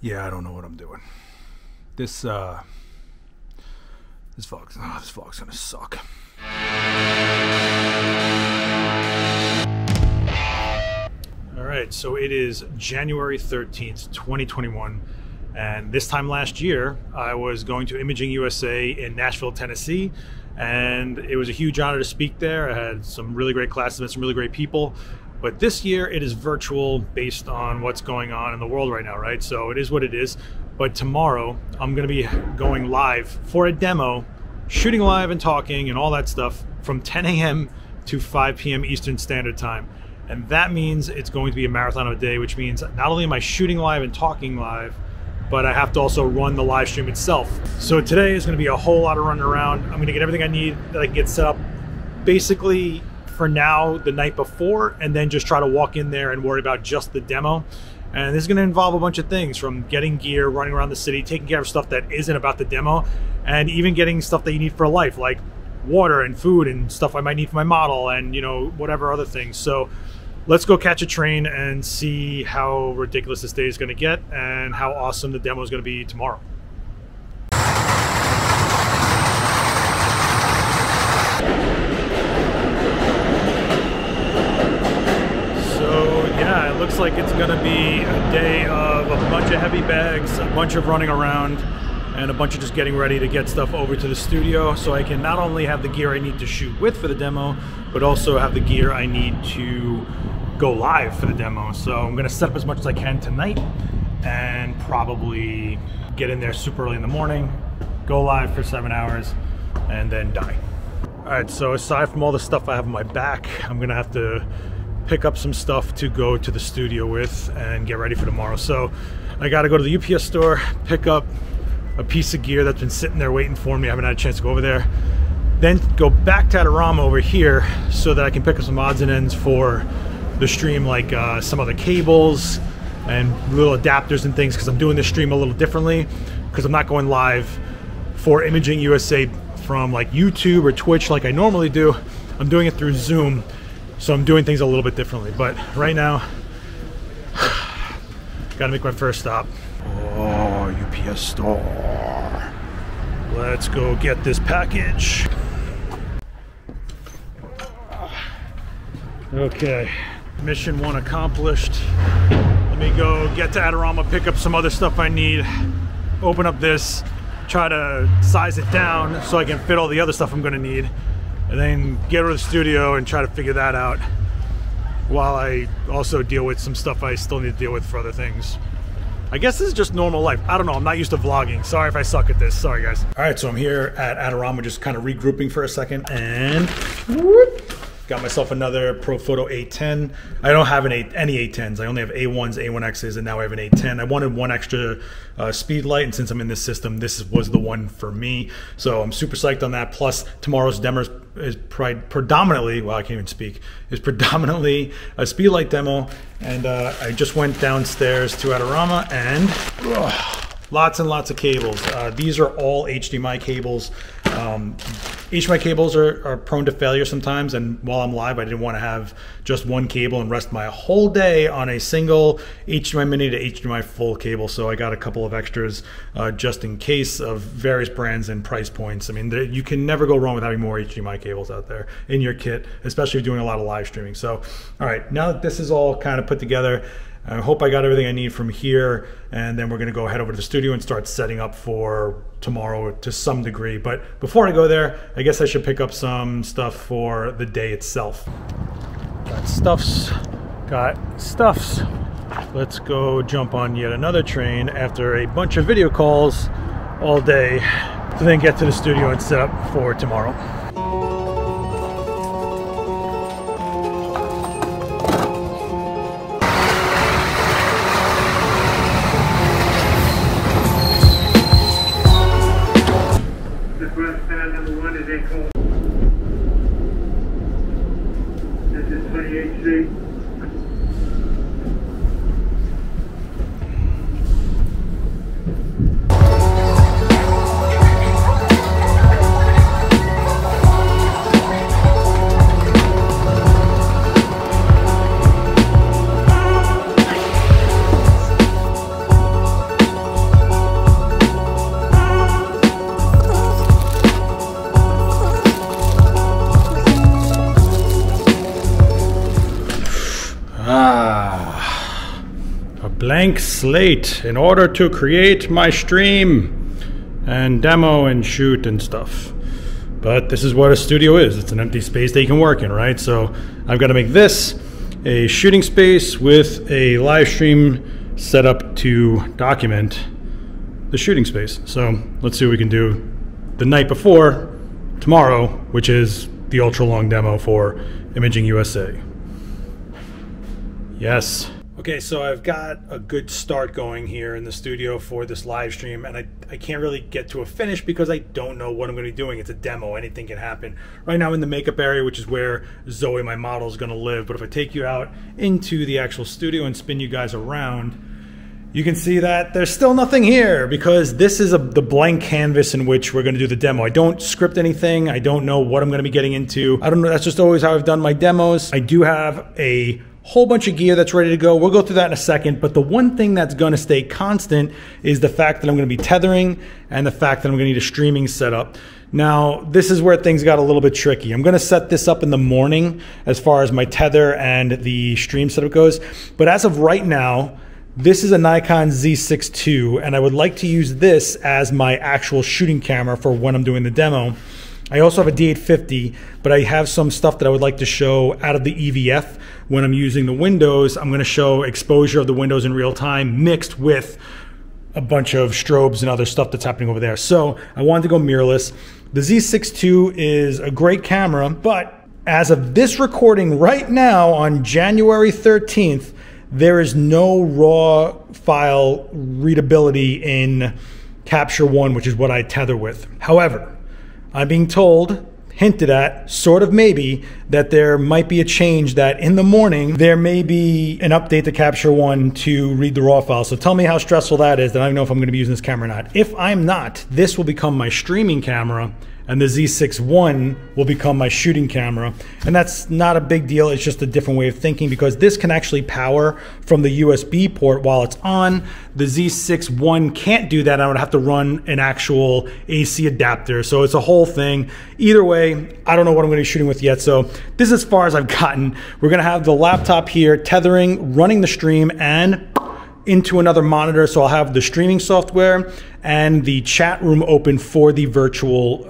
Yeah, I don't know what I'm doing. This vlog's gonna suck. All right, so it is January 13th, 2021. And this time last year, I was going to Imaging USA in Nashville, Tennessee. And it was a huge honor to speak there. I had some really great classes, met some really great people. But this year it is virtual based on what's going on in the world right now, right? So it is what it is. But tomorrow I'm gonna be going live for a demo, shooting live and talking and all that stuff from 10 a.m. to 5 p.m. Eastern Standard Time. And that means it's going to be a marathon of a day, which means not only am I shooting live and talking live, but I have to also run the live stream itself. So today is gonna be a whole lot of running around. I'm gonna get everything I need that I can get set up basically for now the night before, and then just try to walk in there and worry about just the demo. And this is gonna involve a bunch of things, from getting gear, running around the city, taking care of stuff that isn't about the demo, and even getting stuff that you need for life, like water and food and stuff I might need for my model and, you know, whatever other things. So let's go catch a train and see how ridiculous this day is going to get and how awesome the demo is going to be tomorrow. So yeah, it looks like it's going to be a day of a bunch of heavy bags, a bunch of running around, and a bunch of just getting ready to get stuff over to the studio so I can not only have the gear I need to shoot with for the demo, but also have the gear I need to go live for the demo. So I'm gonna set up as much as I can tonight and probably get in there super early in the morning, go live for 7 hours, and then die. All right, so aside from all the stuff I have on my back, I'm gonna have to pick up some stuff to go to the studio with and get ready for tomorrow. So I gotta go to the UPS store, pick up a piece of gear that's been sitting there waiting for me. I haven't had a chance to go over there. Then go back to Adorama over here so that I can pick up some odds and ends for the stream, like some other cables and little adapters and things, because I'm doing this stream a little differently, because I'm not going live for Imaging USA from like YouTube or Twitch like I normally do. I'm doing it through Zoom, so I'm doing things a little bit differently. But right now, gotta make my first stop. Oh, UPS store. Let's go get this package. Okay, mission 1 accomplished. Let me go get to Adorama, pick up some other stuff I need, open up this, try to size it down so I can fit all the other stuff I'm gonna need, and then get to the studio and try to figure that out while I also deal with some stuff I still need to deal with for other things. I guess this is just normal life. I don't know, I'm not used to vlogging. Sorry if I suck at this, sorry guys. All right, so I'm here at Adorama, just kind of regrouping for a second, and whoop, got myself another Profoto A10. I don't have any A10s. I only have A1s, A1Xs, and now I have an A10. I wanted one extra speed light, and since I'm in this system, this was the one for me. So I'm super psyched on that. Plus, tomorrow's demo is predominantly, well, I can't even speak, is predominantly a speed light demo. And I just went downstairs to Adorama, and lots and lots of cables. These are all HDMI cables. HDMI cables are prone to failure sometimes, and while I'm live, I didn't want to have just one cable and rest my whole day on a single HDMI mini to HDMI full cable. So I got a couple of extras just in case, of various brands and price points. I mean, you can never go wrong with having more HDMI cables out there in your kit, especially if you're doing a lot of live streaming. So, all right, now that this is all kind of put together, I hope I got everything I need from here, and then we're gonna go head over to the studio and start setting up for tomorrow to some degree. But before I go there, I guess I should pick up some stuff for the day itself. Got stuffs. Let's go jump on yet another train after a bunch of video calls all day to then get to the studio and set up for tomorrow. Ah, a blank slate in order to create my stream and demo and shoot and stuff. But this is what a studio is. It's an empty space that you can work in, right? So I've got to make this a shooting space with a live stream set up to document the shooting space. So let's see what we can do the night before tomorrow, which is the ultra long demo for Imaging USA. Yes. Okay, so I've got a good start going here in the studio for this live stream, and I can't really get to a finish because I don't know what I'm going to be doing. It's a demo. Anything can happen. Right now I'm in the makeup area, which is where Zoe, my model, is going to live. But if I take you out into the actual studio and spin you guys around, you can see that there's still nothing here because this is the blank canvas in which we're going to do the demo. I don't script anything. I don't know what I'm going to be getting into. I don't know. That's just always how I've done my demos. I do have a whole bunch of gear that's ready to go. We'll go through that in a second, but the one thing that's going to stay constant is the fact that I'm going to be tethering and the fact that I'm going to need a streaming setup. Now, this is where things got a little bit tricky. I'm going to set this up in the morning as far as my tether and the stream setup goes, but as of right now, this is a Nikon Z6 II, and I would like to use this as my actual shooting camera for when I'm doing the demo. I also have a D850, but I have some stuff that I would like to show out of the EVF when I'm using the windows. I'm going to show exposure of the windows in real time mixed with a bunch of strobes and other stuff that's happening over there. So I wanted to go mirrorless. The Z6 II is a great camera, but as of this recording right now on January 13th, there is no raw file readability in Capture One, which is what I tether with. However, I'm being told, hinted at, sort of maybe, that there might be a change that in the morning, there may be an update to Capture One to read the raw file. So tell me how stressful that is, that I don't know if I'm going to be using this camera or not. If I'm not, this will become my streaming camera, and the Z6 I will become my shooting camera. And that's not a big deal. It's just a different way of thinking because this can actually power from the USB port while it's on. The Z6 I can't do that. I would have to run an actual AC adapter. So it's a whole thing. Either way, I don't know what I'm going to be shooting with yet. So this is as far as I've gotten. We're going to have the laptop here, tethering, running the stream, and into another monitor. So I'll have the streaming software and the chat room open for the virtual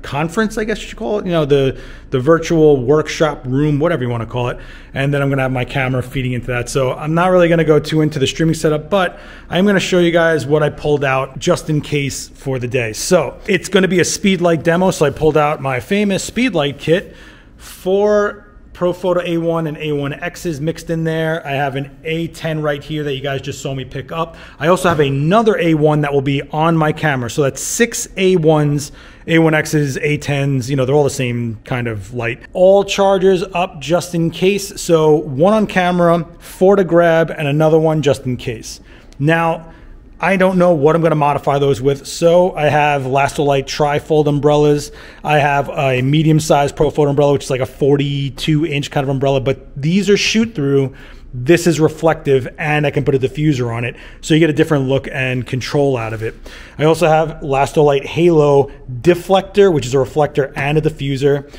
conference, I guess you should call it, you know, the virtual workshop room, whatever you want to call it. And then I'm going to have my camera feeding into that. So I'm not really going to go too into the streaming setup, but I'm going to show you guys what I pulled out just in case for the day. So it's going to be a speedlight demo. So I pulled out my famous speedlight kit for Profoto A1 and A1Xs mixed in there. I have an A10 right here that you guys just saw me pick up. I also have another A1 that will be on my camera. So that's 6 A1s, A1Xs, A10s, you know, they're all the same kind of light. All chargers up just in case. So one on camera, 4 to grab, and another one just in case. Now, I don't know what I'm going to modify those with, so I have Lastolite tri-fold umbrellas. I have a medium-sized Profoto umbrella, which is like a 42-inch kind of umbrella, but these are shoot-through. This is reflective, and I can put a diffuser on it, so you get a different look and control out of it. I also have Lastolite Halo Deflector, which is a reflector and a diffuser.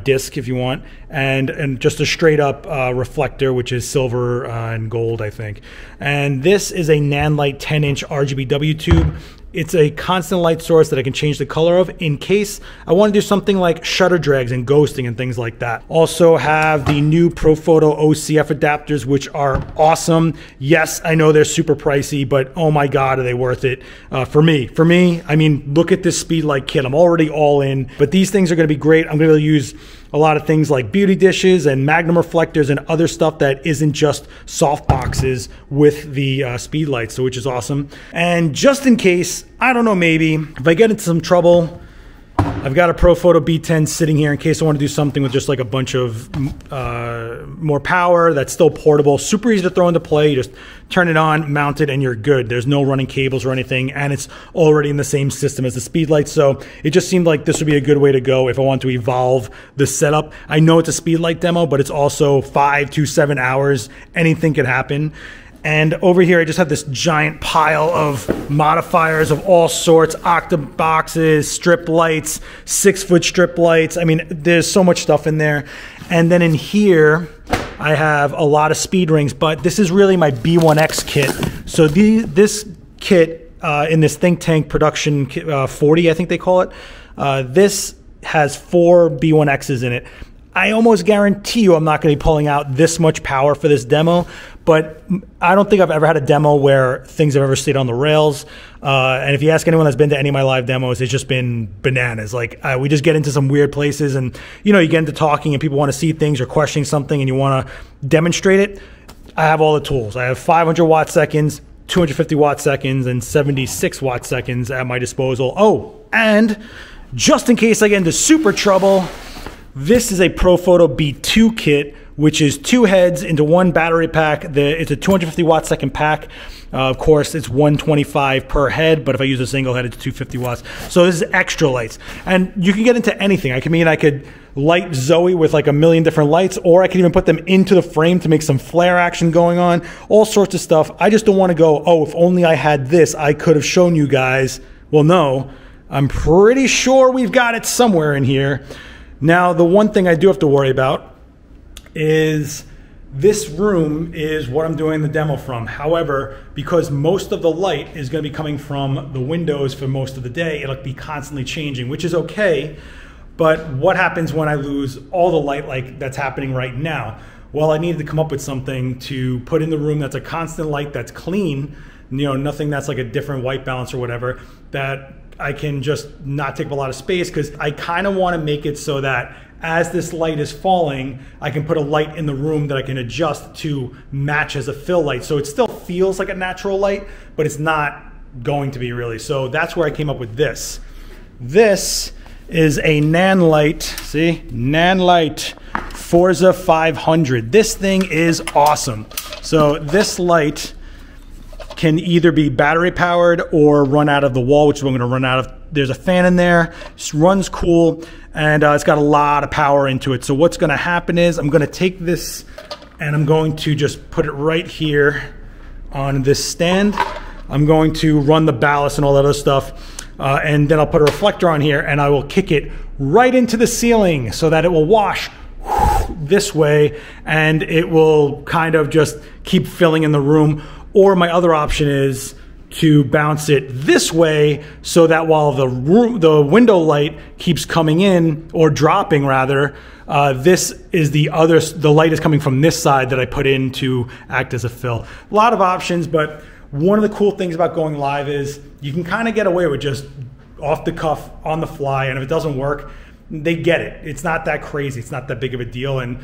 Disc if you want, and just a straight up reflector, which is silver and gold, I think. And this is a Nanlite 10-inch RGBW tube. It's a constant light source that I can change the color of in case I want to do something like shutter drags and ghosting and things like that. Also have the new Profoto OCF adapters, which are awesome. Yes, I know they're super pricey, but oh my God, are they worth it for me? For me, I mean, look at this speedlight kit. I'm already all in, but these things are going to be great. I'm going to use a lot of things like beauty dishes and magnum reflectors and other stuff that isn't just soft boxes with the speed lights, so which is awesome. And just in case, I don't know, maybe if I get into some trouble, I've got a Profoto B10 sitting here in case I want to do something with just like a bunch of more power that's still portable. Super easy to throw into play. You just turn it on, mount it, and you're good. There's no running cables or anything, and it's already in the same system as the speedlight. So it just seemed like this would be a good way to go if I want to evolve the setup. I know it's a speedlight demo, but it's also 5 to 7 hours. Anything could happen. And over here, I just have this giant pile of modifiers of all sorts, octa boxes, strip lights, 6-foot strip lights. I mean, there's so much stuff in there. And then in here, I have a lot of speed rings, but this is really my B1X kit. So this kit in this Think Tank Production 40, I think they call it, this has 4 B1Xs in it. I almost guarantee you I'm not going to be pulling out this much power for this demo, but I don't think I've ever had a demo where things have ever stayed on the rails. And if you ask anyone that's been to any of my live demos, it's just been bananas. Like we just get into some weird places, and you get into talking and people want to see things or questioning something and you want to demonstrate it. I have all the tools. I have 500 watt seconds, 250 watt seconds, and 76 watt seconds at my disposal. Oh, and just in case I get into super trouble, this is a Profoto B2 Kit, which is 2 heads into 1 battery pack. It's a 250 watt second pack. Of course, it's 125 per head, but if I use a single head, it's 250 watts. So this is extra lights. And you can get into anything. I could light Zoe with like a million different lights, or I could even put them into the frame to make some flare action going on, all sorts of stuff. I just don't want to go, oh, if only I had this, I could have shown you guys. Well, no, I'm pretty sure we've got it somewhere in here. Now, the one thing I do have to worry about is this room is what I'm doing the demo from. However, because most of the light is going to be coming from the windows for most of the day, it'll be constantly changing, which is okay. But what happens when I lose all the light like that's happening right now? Well, I needed to come up with something to put in the room that's a constant light, that's clean, nothing that's like a different white balance or whatever, that I can just not take up a lot of space, because I kind of want to make it so that as this light is falling, I can put a light in the room that I can adjust to match as a fill light. So it still feels like a natural light, but it's not going to be really. So that's where I came up with this. This is a Nanlite, see? Nanlite Forza 500. This thing is awesome. So this light can either be battery powered or run out of the wall, which is what I'm going to run out of. There's a fan in there, it runs cool, and it's got a lot of power into it. So what's going to happen is I'm going to take this and I'm going to just put it right here on this stand. I'm going to run the ballast and all that other stuff, and then I'll put a reflector on here and I will kick it right into the ceiling so that it will wash this way and it will kind of just keep filling in the room. Or my other option is to bounce it this way so that while the window light keeps coming in, or dropping rather, this is the light is coming from this side that I put in to act as a fill. A lot of options, but one of the cool things about going live is you can kind of get away with just off the cuff, on the fly, and if it doesn't work, they get it. It's not that crazy. It's not that big of a deal. And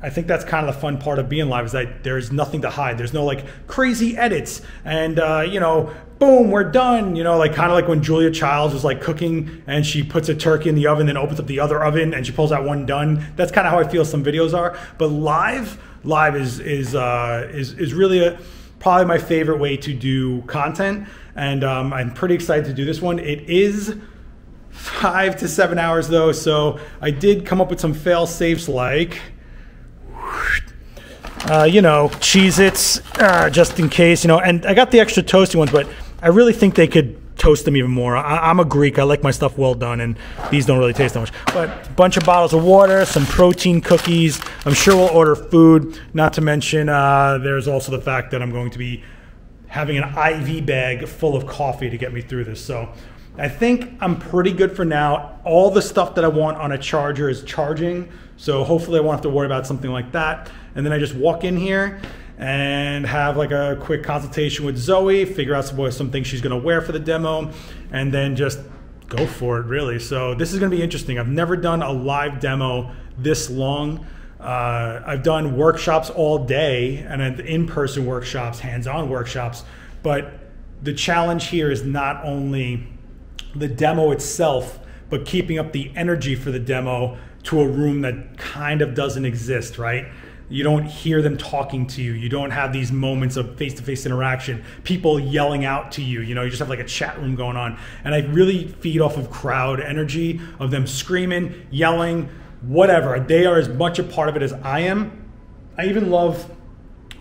I think that's kind of the fun part of being live, is that there's nothing to hide. There's no like crazy edits and boom, we're done. Like kind of like when Julia Childs was like cooking and she puts a turkey in the oven, then opens up the other oven and she pulls out one done. That's kind of how I feel some videos are. But live is really probably my favorite way to do content, and I'm pretty excited to do this one. It is 5 to 7 hours though, so I did come up with some fail safes, like Cheez-Its, just in case, and I got the extra toasty ones, but I really think they could toast them even more. I'm a Greek. I like my stuff well done, and these don't really taste that much. But a bunch of bottles of water, some protein cookies. I'm sure we'll order food, not to mention there's also the fact that I'm going to be having an IV bag full of coffee to get me through this. So I think I'm pretty good for now. All the stuff that I want on a charger is charging, so hopefully I won't have to worry about something like that. And then I just walk in here and have like a quick consultation with Zoe, figure out some things she's gonna wear for the demo, and then just go for it, really. So this is gonna be interesting. I've never done a live demo this long. I've done workshops all day, and in-person workshops, hands-on workshops, but the challenge here is not only the demo itself, but keeping up the energy for the demo to a room that kind of doesn't exist, right? You don't hear them talking to you. You don't have these moments of face-to-face interaction, people yelling out to you. You just have like a chat room going on. And I really feed off of crowd energy, of them screaming, yelling, whatever. They are as much a part of it as I am. I even love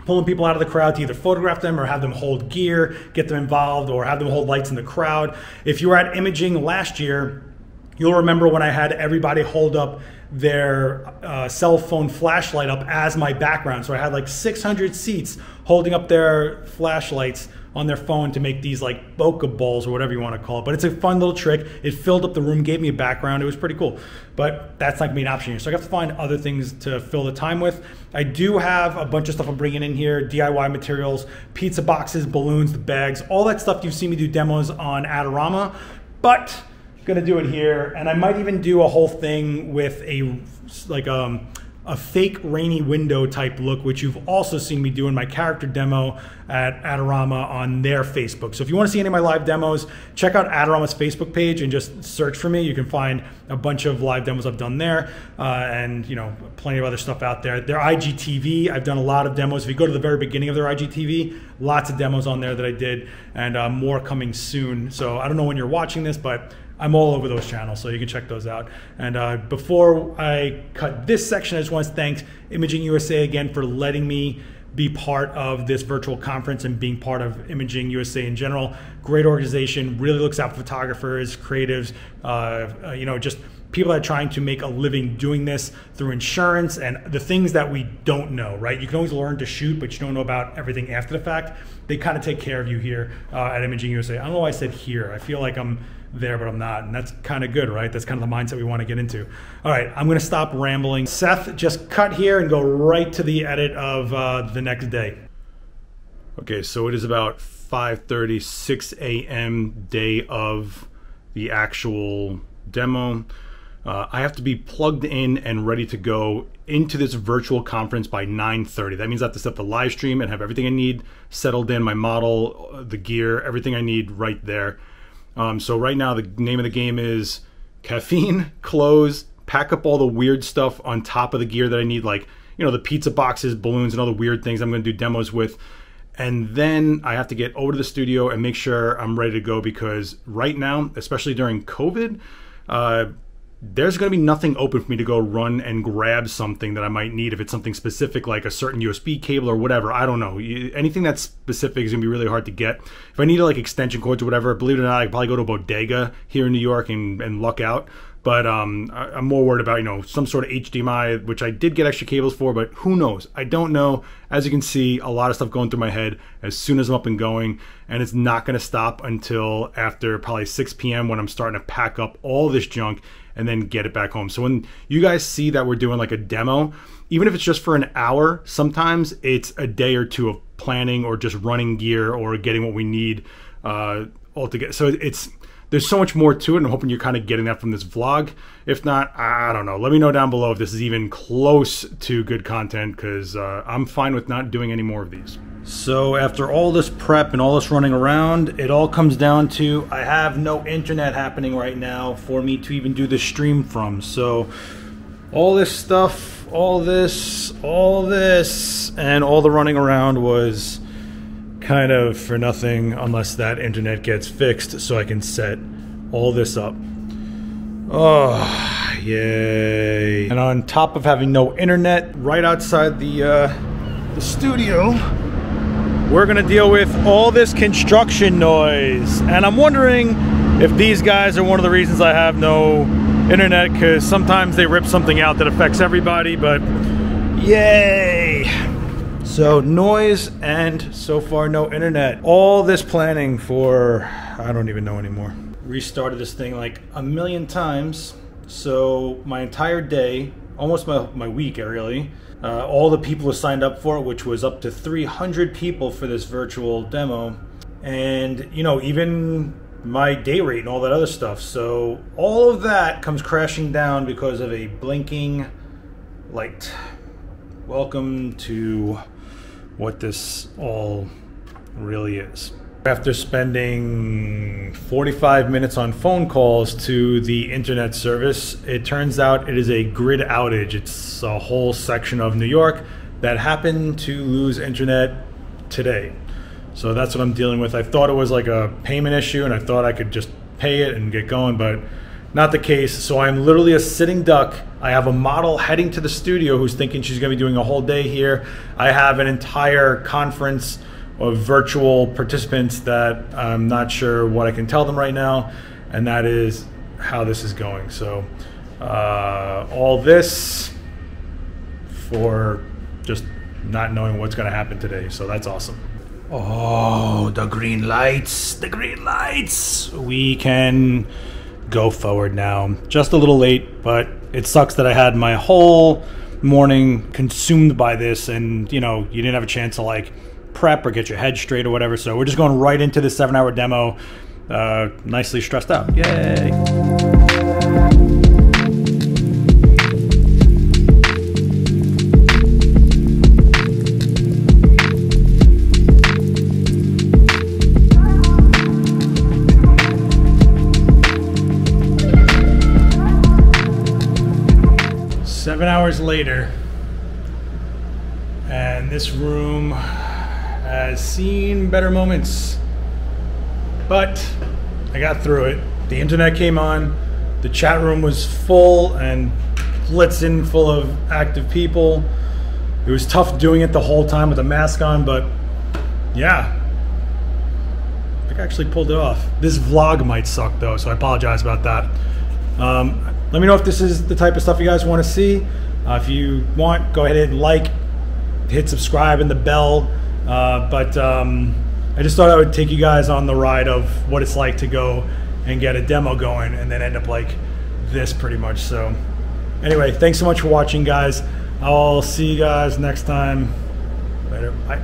pulling people out of the crowd to either photograph them or have them hold gear, get them involved, or have them hold lights in the crowd. If you were at imaging last year, you'll remember when I had everybody hold up their cell phone flashlight up as my background. So I had like 600 seats holding up their flashlights on their phone to make these like bokeh balls or whatever you want to call it. But it's a fun little trick. It filled up the room, gave me a background. It was pretty cool. But that's not gonna be an option here. So I have to find other things to fill the time with. I do have a bunch of stuff I'm bringing in here, DIY materials, pizza boxes, balloons, the bags, all that stuff you've seen me do demos on Adorama. But I'm gonna do it here. And I might even do a whole thing with a fake rainy window type look, which you've also seen me do in my character demo at Adorama on their Facebook. So if you want to see any of my live demos, check out Adorama's Facebook page and just search for me. You can find a bunch of live demos I've done there, and you know, plenty of other stuff out there. Their IGTV, I've done a lot of demos. If you go to the very beginning of their IGTV, lots of demos on there that I did, and more coming soon. So I don't know when you're watching this, but I'm all over those channels, so you can check those out. And before I cut this section, I just want to thank Imaging USA again for letting me be part of this virtual conference and being part of Imaging USA in general. Great organization, really looks out for photographers, creatives, you know, just people that are trying to make a living doing this through insurance and the things that we don't know, right? You can always learn to shoot, but you don't know about everything after the fact. They kind of take care of you here at Imaging USA. I don't know why I said here. I feel like I'm there, but I'm not, and that's kind of good, right? That's kind of the mindset we want to get into. All right, I'm going to stop rambling. Seth, just cut here and go right to the edit of the next day. Okay, so it is about 5:30, 6 a.m. day of the actual demo. I have to be plugged in and ready to go into this virtual conference by 9:30. That means I have to set the live stream and have everything I need settled in, my model, the gear, everything I need right there. So right now the name of the game is caffeine, clothes, pack up all the weird stuff on top of the gear that I need, like, you know, the pizza boxes, balloons, and all the weird things I'm going to do demos with. And then I have to get over to the studio and make sure I'm ready to go, because right now, especially during COVID, there's going to be nothing open for me to go run and grab something that I might need. If it's something specific, like a certain USB cable or whatever, I don't know. Anything that's specific is going to be really hard to get. If I need like extension cords or whatever, believe it or not, I could probably go to a bodega here in New York and luck out. But I'm more worried about, you know, some sort of HDMI, which I did get extra cables for, but who knows? I don't know. As you can see, a lot of stuff going through my head as soon as I'm up and going, and it's not going to stop until after probably 6 p.m. when I'm starting to pack up all this junk and then get it back home. So when you guys see that we're doing like a demo, even if it's just for an hour, sometimes it's a day or two of planning or just running gear or getting what we need altogether. So there's so much more to it, and I'm hoping you're kind of getting that from this vlog. If not, I don't know. Let me know down below if this is even close to good content, because I'm fine with not doing any more of these. So after all this prep and all this running around, it all comes down to I have no internet happening right now for me to even do the stream from. So all this stuff, all this, and all the running around was kind of for nothing unless that internet gets fixed so I can set all this up. Oh, yay. And on top of having no internet right outside the studio, we're gonna deal with all this construction noise. And I'm wondering if these guys are one of the reasons I have no internet, because sometimes they rip something out that affects everybody, but yay. So noise and so far no internet. All this planning for, I don't even know anymore. Restarted this thing like a million times. So my entire day, almost my week really, all the people who signed up for it, which was up to 300 people for this virtual demo. And you know, even my day rate and all that other stuff. So all of that comes crashing down because of a blinking light. Welcome to what this all really is. After spending 45 minutes on phone calls to the internet service, it turns out it is a grid outage. It's a whole section of New York that happened to lose internet today. So that's what I'm dealing with. I thought it was like a payment issue and I thought I could just pay it and get going, but not the case. So I'm literally a sitting duck. I have a model heading to the studio who's thinking she's gonna be doing a whole day here. I have an entire conference of virtual participants that I'm not sure what I can tell them right now, and that is how this is going. So All this for just not knowing what's going to happen today. So that's awesome. Oh, the green lights, the green lights. We can go forward now. Just a little late, but it sucks that I had my whole morning consumed by this, and you know, you didn't have a chance to like prep or get your head straight or whatever. So we're just going right into this 7-hour demo, nicely stressed out. Yay. 7 hours later, and this room has seen better moments, but I got through it. The internet came on, the chat room was full and blitzing full of active people. It was tough doing it the whole time with a mask on, but yeah, I think I actually pulled it off. This vlog might suck though, so I apologize about that. Let me know if this is the type of stuff you guys want to see. If you want, go ahead and like, hit subscribe and the bell. I just thought I would take you guys on the ride of what it's like to go and get a demo going and then end up like this pretty much. So anyway, thanks so much for watching, guys. I'll see you guys next time. Later. Bye.